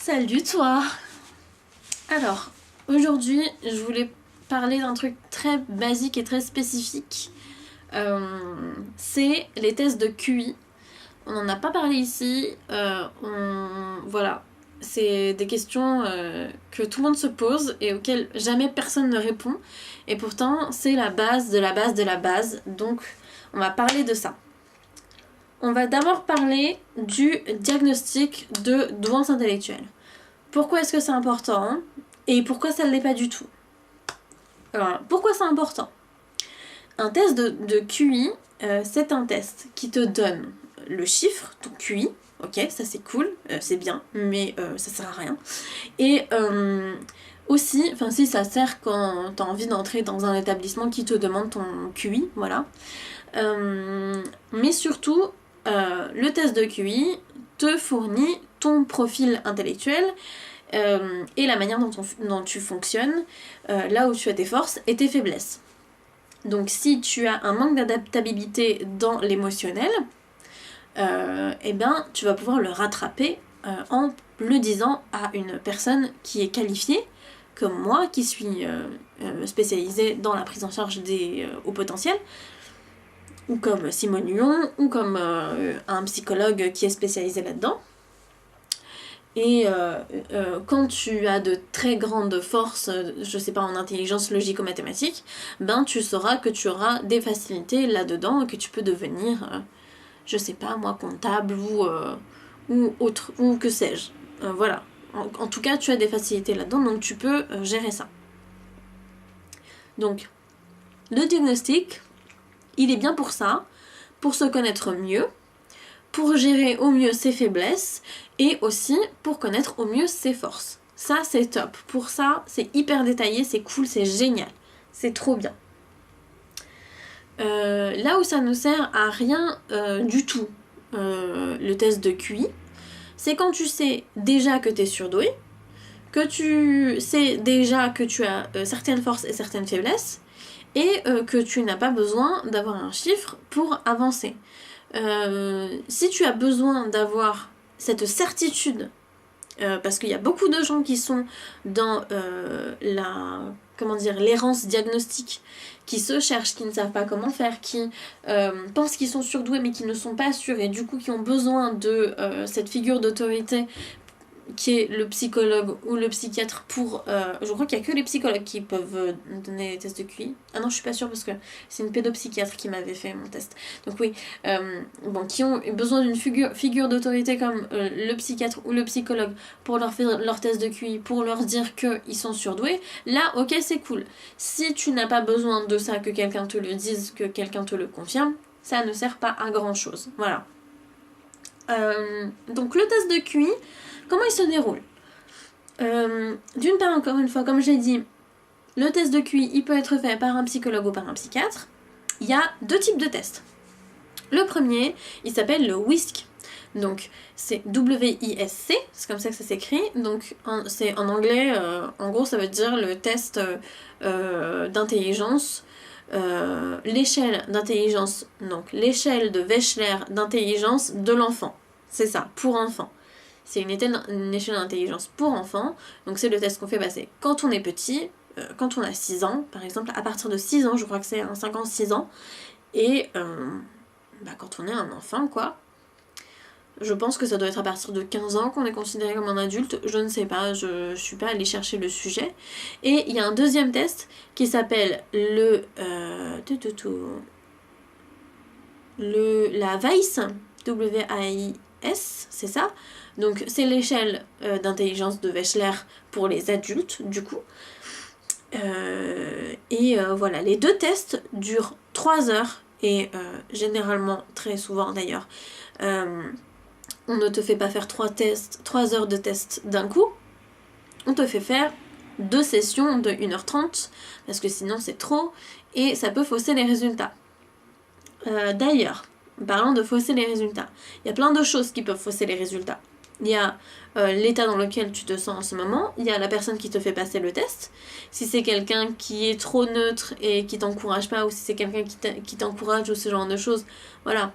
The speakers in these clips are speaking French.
Salut toi! Alors, aujourd'hui, je voulais parler d'un truc très basique et très spécifique. C'est les tests de QI. On n'en a pas parlé ici. Voilà. C'est des questions que tout le monde se pose et auxquelles jamais personne ne répond. Et pourtant, c'est la base de la base de la base. Donc, on va parler de ça. On va d'abord parler du diagnostic de douance intellectuelle. Pourquoi est-ce que c'est important et pourquoi ça ne l'est pas du tout? Alors, pourquoi c'est important? Un test de QI, c'est un test qui te donne le chiffre, ton QI, ok, ça c'est cool, c'est bien, mais ça sert à rien. Et aussi, enfin si ça sert quand tu as envie d'entrer dans un établissement qui te demande ton QI, voilà. Mais surtout, le test de QI te fournit ton profil intellectuel et la manière dont tu fonctionnes, là où tu as tes forces et tes faiblesses. Donc si tu as un manque d'adaptabilité dans l'émotionnel, eh ben, tu vas pouvoir le rattraper en le disant à une personne qui est qualifiée, comme moi, qui suis spécialisée dans la prise en charge des hauts potentiels, ou comme Simone Lyon, ou comme un psychologue qui est spécialisé là-dedans. Et quand tu as de très grandes forces, je sais pas, en intelligence logico-mathématique, ben tu sauras que tu auras des facilités là-dedans et que tu peux devenir, je sais pas moi, comptable ou autre, ou que sais-je. Voilà. En tout cas, tu as des facilités là-dedans, donc tu peux gérer ça. Donc, le diagnostic, il est bien pour ça, pour se connaître mieux, pour gérer au mieux ses faiblesses et aussi pour connaître au mieux ses forces. Ça, c'est top. Pour ça, c'est hyper détaillé, c'est cool, c'est génial. C'est trop bien. Là où ça ne sert à rien du tout, le test de QI, c'est quand tu sais déjà que tu es surdoué, que tu sais déjà que tu as certaines forces et certaines faiblesses, et que tu n'as pas besoin d'avoir un chiffre pour avancer. Si tu as besoin d'avoir cette certitude, parce qu'il y a beaucoup de gens qui sont dans l'errance diagnostique, qui se cherchent, qui ne savent pas comment faire, qui pensent qu'ils sont surdoués mais qui ne sont pas sûrs et du coup qui ont besoin de cette figure d'autorité qui est le psychologue ou le psychiatre pour... je crois qu'il n'y a que les psychologues qui peuvent donner les tests de QI. Ah non, je suis pas sûre parce que c'est une pédopsychiatre qui m'avait fait mon test. Donc oui, qui ont besoin d'une figure d'autorité comme le psychiatre ou le psychologue pour leur faire leur test de QI, pour leur dire qu'ils sont surdoués. Là, ok, c'est cool. Si tu n'as pas besoin de ça, que quelqu'un te le dise, que quelqu'un te le confirme, ça ne sert pas à grand chose. Voilà. Donc le test de QI, comment il se déroule? D'une part, encore une fois, comme j'ai dit, le test de QI, il peut être fait par un psychologue ou par un psychiatre. Il y a deux types de tests. Le premier, il s'appelle le WISC. Donc, c'est W-I-S-C, c'est comme ça que ça s'écrit. Donc, c'est en anglais, en gros, ça veut dire le test d'intelligence. L'échelle d'intelligence, donc l'échelle de Wechsler d'intelligence de l'enfant. C'est ça, pour enfants. C'est une échelle d'intelligence pour enfants. Donc c'est le test qu'on fait passer quand on est petit, quand on a 6 ans, par exemple, à partir de 6 ans, je crois que c'est 5 ans, 6 ans. Et quand on est un enfant, quoi. Je pense que ça doit être à partir de 15 ans qu'on est considéré comme un adulte. Je ne sais pas, je suis pas allée chercher le sujet. Et il y a un deuxième test qui s'appelle la WAIS, W-A-I-S, c'est ça. Donc c'est l'échelle d'intelligence de Wechsler pour les adultes, du coup. Voilà, les deux tests durent 3 heures et généralement, très souvent d'ailleurs, on ne te fait pas faire 3 heures de tests d'un coup. On te fait faire 2 sessions de 1h30 parce que sinon c'est trop et ça peut fausser les résultats. D'ailleurs, parlant de fausser les résultats, il y a plein de choses qui peuvent fausser les résultats. Il y a l'état dans lequel tu te sens en ce moment, il y a la personne qui te fait passer le test. Si c'est quelqu'un qui est trop neutre et qui t'encourage pas, ou si c'est quelqu'un qui t'encourage ou ce genre de choses, voilà,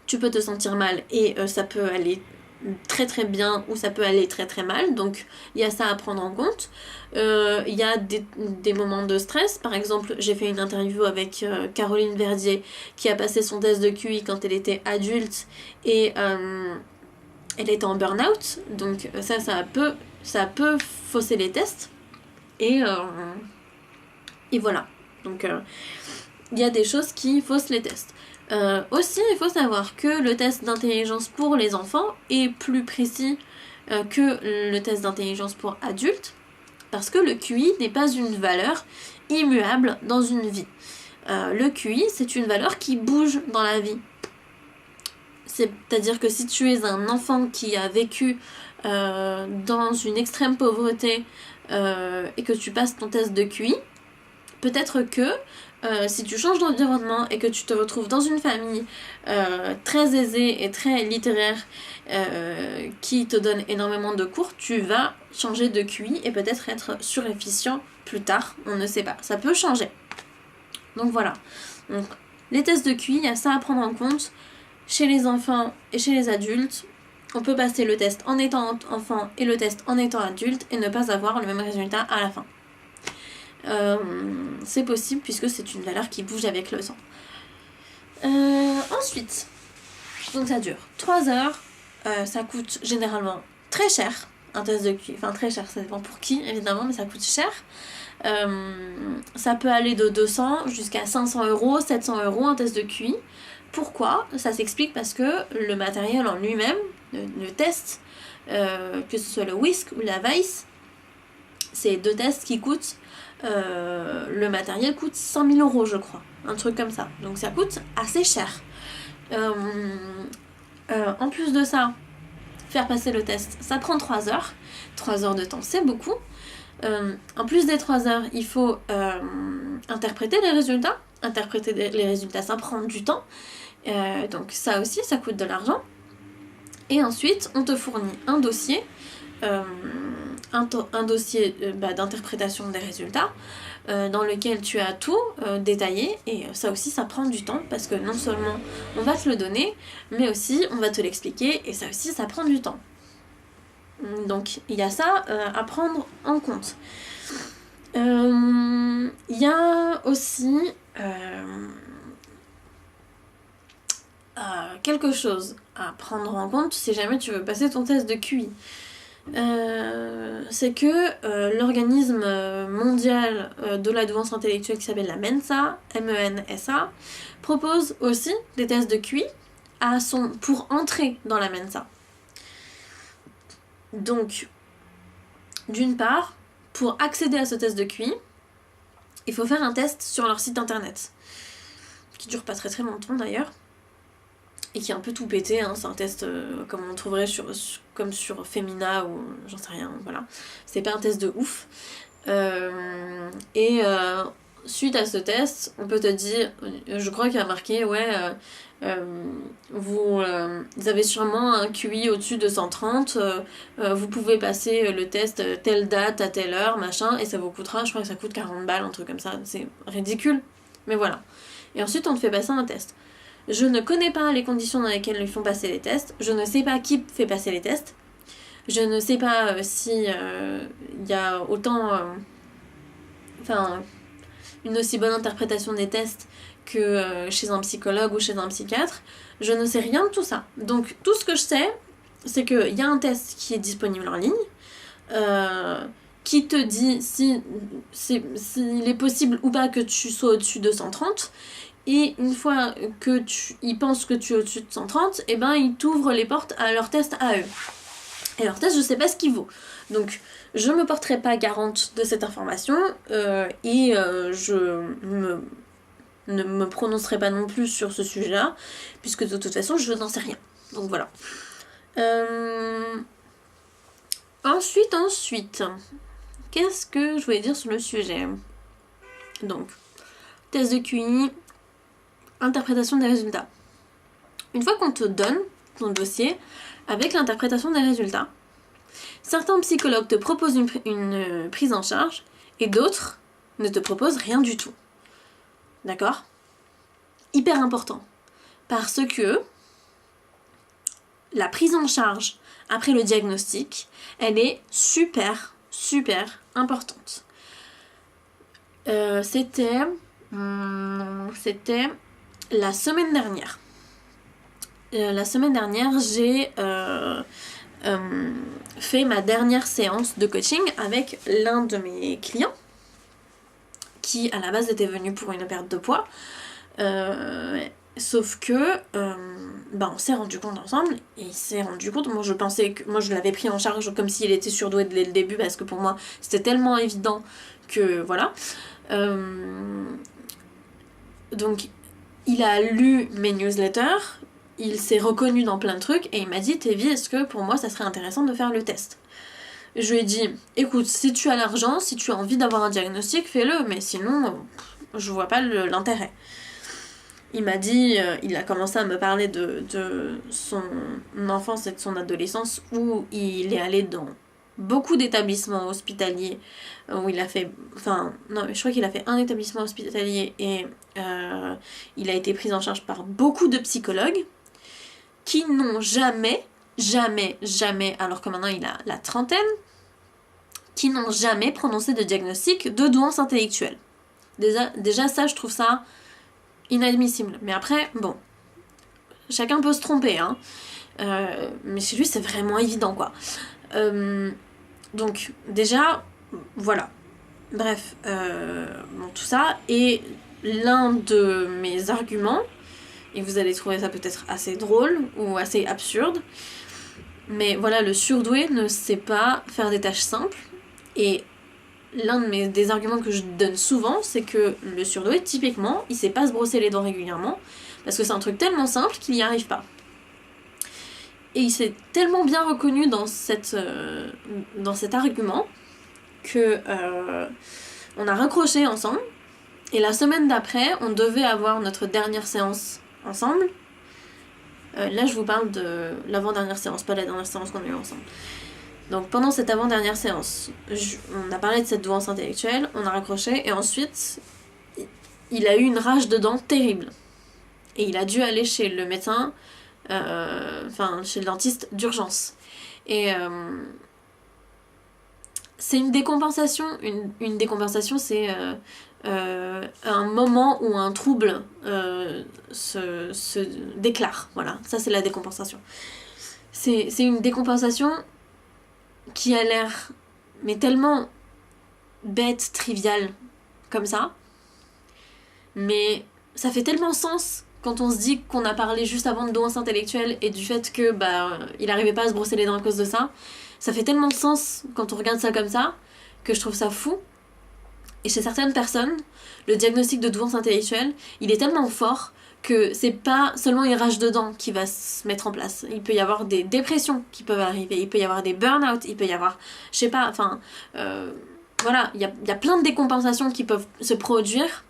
tu peux te sentir mal et ça peut aller très très bien ou ça peut aller très très mal, donc il y a ça à prendre en compte. Il y a des moments de stress, par exemple j'ai fait une interview avec Caroline Verdier qui a passé son test de QI quand elle était adulte et elle était en burn-out, donc ça peut fausser les tests et voilà, donc il y a des choses qui faussent les tests. Aussi, il faut savoir que le test d'intelligence pour les enfants est plus précis que le test d'intelligence pour adultes, parce que le QI n'est pas une valeur immuable dans une vie. Le QI, c'est une valeur qui bouge dans la vie. C'est-à-dire que si tu es un enfant qui a vécu dans une extrême pauvreté et que tu passes ton test de QI, peut-être que si tu changes d'environnement et que tu te retrouves dans une famille très aisée et très littéraire qui te donne énormément de cours, tu vas changer de QI et peut-être être surefficient plus tard, on ne sait pas, ça peut changer. Donc voilà, donc, les tests de QI, il y a ça à prendre en compte chez les enfants et chez les adultes. On peut passer le test en étant enfant et le test en étant adulte et ne pas avoir le même résultat à la fin. C'est possible puisque c'est une valeur qui bouge avec le temps. Ensuite, donc ça dure 3 heures, ça coûte généralement très cher, un test de QI, enfin très cher, ça dépend pour qui évidemment, mais ça coûte cher. Ça peut aller de 200 jusqu'à 500 €, 700 € un test de QI. Pourquoi ? Ça s'explique parce que le matériel en lui-même, le test, que ce soit le WISC ou la VICE, c'est 2 tests qui coûtent, le matériel coûte 100 000 € je crois, un truc comme ça, donc ça coûte assez cher. En plus de ça, faire passer le test, ça prend 3 heures. 3 heures de temps, c'est beaucoup. En plus des 3 heures, il faut interpréter les résultats. Interpréter les résultats, ça prend du temps. Donc ça aussi, ça coûte de l'argent. Et ensuite, on te fournit un dossier, un dossier d'interprétation des résultats, dans lequel tu as tout détaillé, et ça aussi ça prend du temps parce que non seulement on va te le donner, mais aussi on va te l'expliquer, et ça aussi ça prend du temps. Donc il y a ça à prendre en compte. Il y a aussi quelque chose à prendre en compte si jamais tu veux passer ton test de QI. C'est que l'organisme mondial de la douance intellectuelle qui s'appelle la MENSA, MENSA, propose aussi des tests de QI pour entrer dans la MENSA. Donc, d'une part, pour accéder à ce test de QI, il faut faire un test sur leur site internet, qui dure pas très très longtemps d'ailleurs, et qui est un peu tout pété, hein. C'est un test comme on trouverait comme sur Femina ou j'en sais rien, voilà. C'est pas un test de ouf. Suite à ce test, on peut te dire, je crois qu'il y a marqué, vous avez sûrement un QI au-dessus de 130, vous pouvez passer le test telle date à telle heure, machin, et ça vous coûtera, je crois que ça coûte 40 balles, un truc comme ça, c'est ridicule, mais voilà. Et ensuite on te fait passer un test. Je ne connais pas les conditions dans lesquelles ils font passer les tests, je ne sais pas qui fait passer les tests, je ne sais pas si y a autant... une aussi bonne interprétation des tests que chez un psychologue ou chez un psychiatre. Je ne sais rien de tout ça. Donc tout ce que je sais, c'est qu'il y a un test qui est disponible en ligne, qui te dit s'il est possible ou pas que tu sois au-dessus de 130, et une fois que ils pensent que tu es au-dessus de 130, et ben ils t'ouvrent les portes à leur test à eux. Et leur test, je sais pas ce qu'il vaut. Donc je me porterai pas garante de cette information, je ne me prononcerai pas non plus sur ce sujet-là, puisque de toute façon je n'en sais rien. Donc voilà. Ensuite, qu'est-ce que je voulais dire sur le sujet ? Donc, test de QI, interprétation des résultats. Une fois qu'on te donne ton dossier avec l'interprétation des résultats, certains psychologues te proposent une prise en charge et d'autres ne te proposent rien du tout. D'accord ? Hyper important. Parce que la prise en charge après le diagnostic, elle est super, super importante. C'était la semaine dernière. La semaine dernière, j'ai fait ma dernière séance de coaching avec l'un de mes clients qui à la base était venu pour une perte de poids. Sauf que on s'est rendu compte ensemble, et il s'est rendu compte, moi je l'avais pris en charge comme s'il était surdoué dès le début, parce que pour moi c'était tellement évident que voilà. Donc il a lu mes newsletters, il s'est reconnu dans plein de trucs, et il m'a dit: Tévi, est-ce que pour moi ça serait intéressant de faire le test? Je lui ai dit: écoute, si tu as l'argent, si tu as envie d'avoir un diagnostic, fais-le, mais sinon je vois pas l'intérêt. Il m'a dit, il a commencé à me parler de son enfance et de son adolescence, où il est allé dans beaucoup d'établissements hospitaliers, où il a fait, je crois qu'il a fait un établissement hospitalier, et il a été pris en charge par beaucoup de psychologues qui n'ont jamais, alors que maintenant il a la trentaine, qui n'ont jamais prononcé de diagnostic de douance intellectuelle. Déjà ça, je trouve ça inadmissible. Mais après, bon, chacun peut se tromper, hein. Mais chez lui, c'est vraiment évident, quoi. Donc, déjà, voilà. Bref, tout ça. Et l'un de mes arguments, et vous allez trouver ça peut-être assez drôle ou assez absurde, mais voilà, le surdoué ne sait pas faire des tâches simples. Et l'un des arguments que je donne souvent, c'est que le surdoué, typiquement, il sait pas se brosser les dents régulièrement, parce que c'est un truc tellement simple qu'il n'y arrive pas. Et il s'est tellement bien reconnu dans cet argument que on a raccroché ensemble, et la semaine d'après, on devait avoir notre dernière séance ensemble. Là, je vous parle de l'avant-dernière séance, pas la dernière séance qu'on a eue ensemble. Donc pendant cette avant-dernière séance, on a parlé de cette douance intellectuelle, on a raccroché, et ensuite, il a eu une rage de dents terrible. Et il a dû aller chez le médecin, chez le dentiste d'urgence. Et c'est une décompensation. Une décompensation, c'est un moment où un trouble se déclare. Voilà, ça c'est la décompensation. C'est une décompensation qui a l'air mais tellement bête, triviale comme ça, mais ça fait tellement sens quand on se dit qu'on a parlé juste avant de douance intellectuelle et du fait que il arrivait pas à se brosser les dents à cause de ça. Ça fait tellement sens quand on regarde ça comme ça que je trouve ça fou. Et chez certaines personnes, le diagnostic de douance intellectuelle, il est tellement fort que c'est pas seulement une rage de dents qui va se mettre en place. Il peut y avoir des dépressions qui peuvent arriver, il peut y avoir des burn-out, il peut y avoir, je sais pas, voilà, il y a plein de décompensations qui peuvent se produire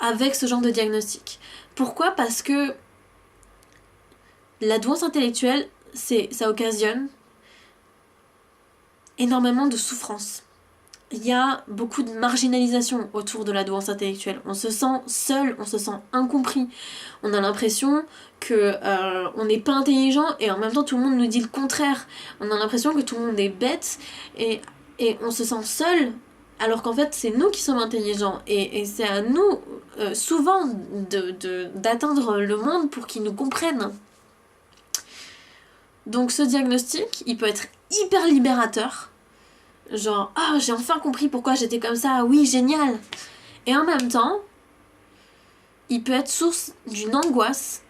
avec ce genre de diagnostic. Pourquoi ? Parce que la douance intellectuelle, ça occasionne énormément de souffrance. Il y a beaucoup de marginalisation autour de la douance intellectuelle. On se sent seul, on se sent incompris. On a l'impression que on n'est pas intelligent, et en même temps tout le monde nous dit le contraire. On a l'impression que tout le monde est bête, et on se sent seul, alors qu'en fait c'est nous qui sommes intelligents, et c'est à nous souvent d'atteindre le monde pour qu'il nous comprenne. Donc ce diagnostic, il peut être hyper libérateur. Genre, j'ai enfin compris pourquoi j'étais comme ça, oui, génial. Et en même temps, il peut être source d'une angoisse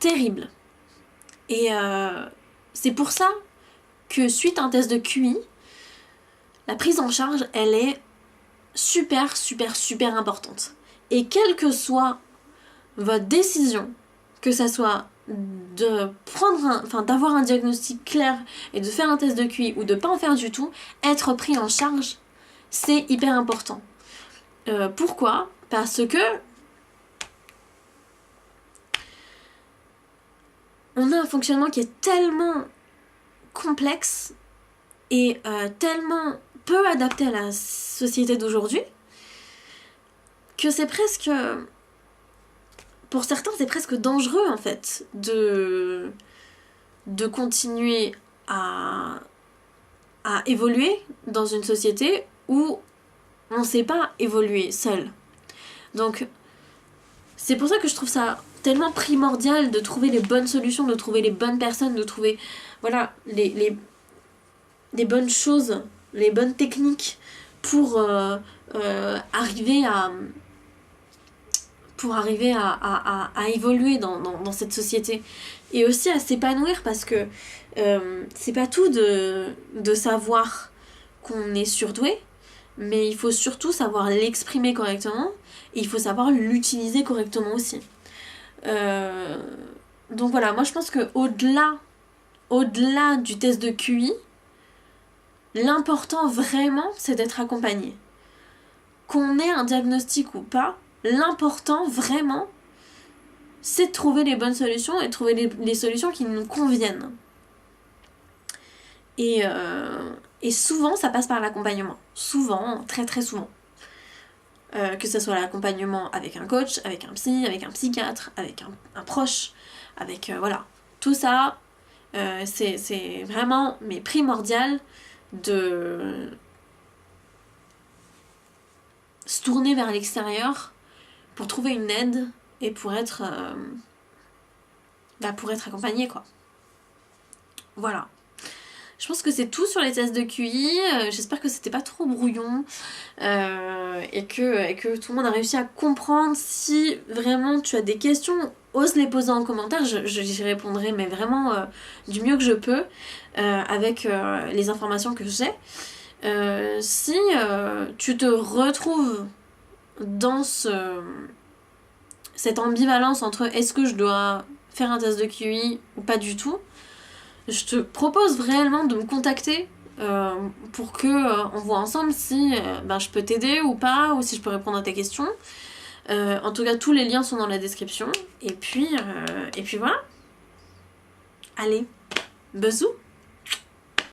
terrible. Et c'est pour ça que suite à un test de QI, la prise en charge, elle est super, super, super importante. Et quelle que soit votre décision, que ça soit d'avoir un diagnostic clair et de faire un test de QI ou de pas en faire du tout, être pris en charge, c'est hyper important. Pourquoi ? Parce que on a un fonctionnement qui est tellement complexe et tellement peu adapté à la société d'aujourd'hui que c'est presque... Pour certains, c'est presque dangereux, en fait, de continuer à évoluer dans une société où on ne sait pas évoluer seul. Donc c'est pour ça que je trouve ça tellement primordial de trouver les bonnes solutions, de trouver les bonnes personnes, de trouver voilà, les bonnes choses, les bonnes techniques pour arriver à évoluer dans cette société. Et aussi à s'épanouir, parce que c'est pas tout de savoir qu'on est surdoué, mais il faut surtout savoir l'exprimer correctement, et il faut savoir l'utiliser correctement aussi. Donc voilà, moi je pense que au-delà du test de QI, l'important vraiment c'est d'être accompagné. Qu'on ait un diagnostic ou pas, l'important vraiment c'est de trouver les bonnes solutions et de trouver les solutions qui nous conviennent. Et souvent ça passe par l'accompagnement. Souvent, très très souvent. Que ce soit l'accompagnement avec un coach, avec un psy, avec un psychiatre, avec un proche, avec voilà. Tout ça, c'est vraiment mais primordial de se tourner vers l'extérieur pour trouver une aide et pour être accompagné, quoi. Voilà. Je pense que c'est tout sur les tests de QI. J'espère que c'était pas trop brouillon et que tout le monde a réussi à comprendre. Si vraiment tu as des questions, ose les poser en commentaire. J'y répondrai, mais vraiment du mieux que je peux avec les informations que j'ai. Si tu te retrouves dans cette ambivalence entre est-ce que je dois faire un test de QI ou pas du tout, je te propose réellement de me contacter pour que on voit ensemble si je peux t'aider ou pas, ou si je peux répondre à tes questions. En tout cas, tous les liens sont dans la description. Et puis voilà. Allez, bisous.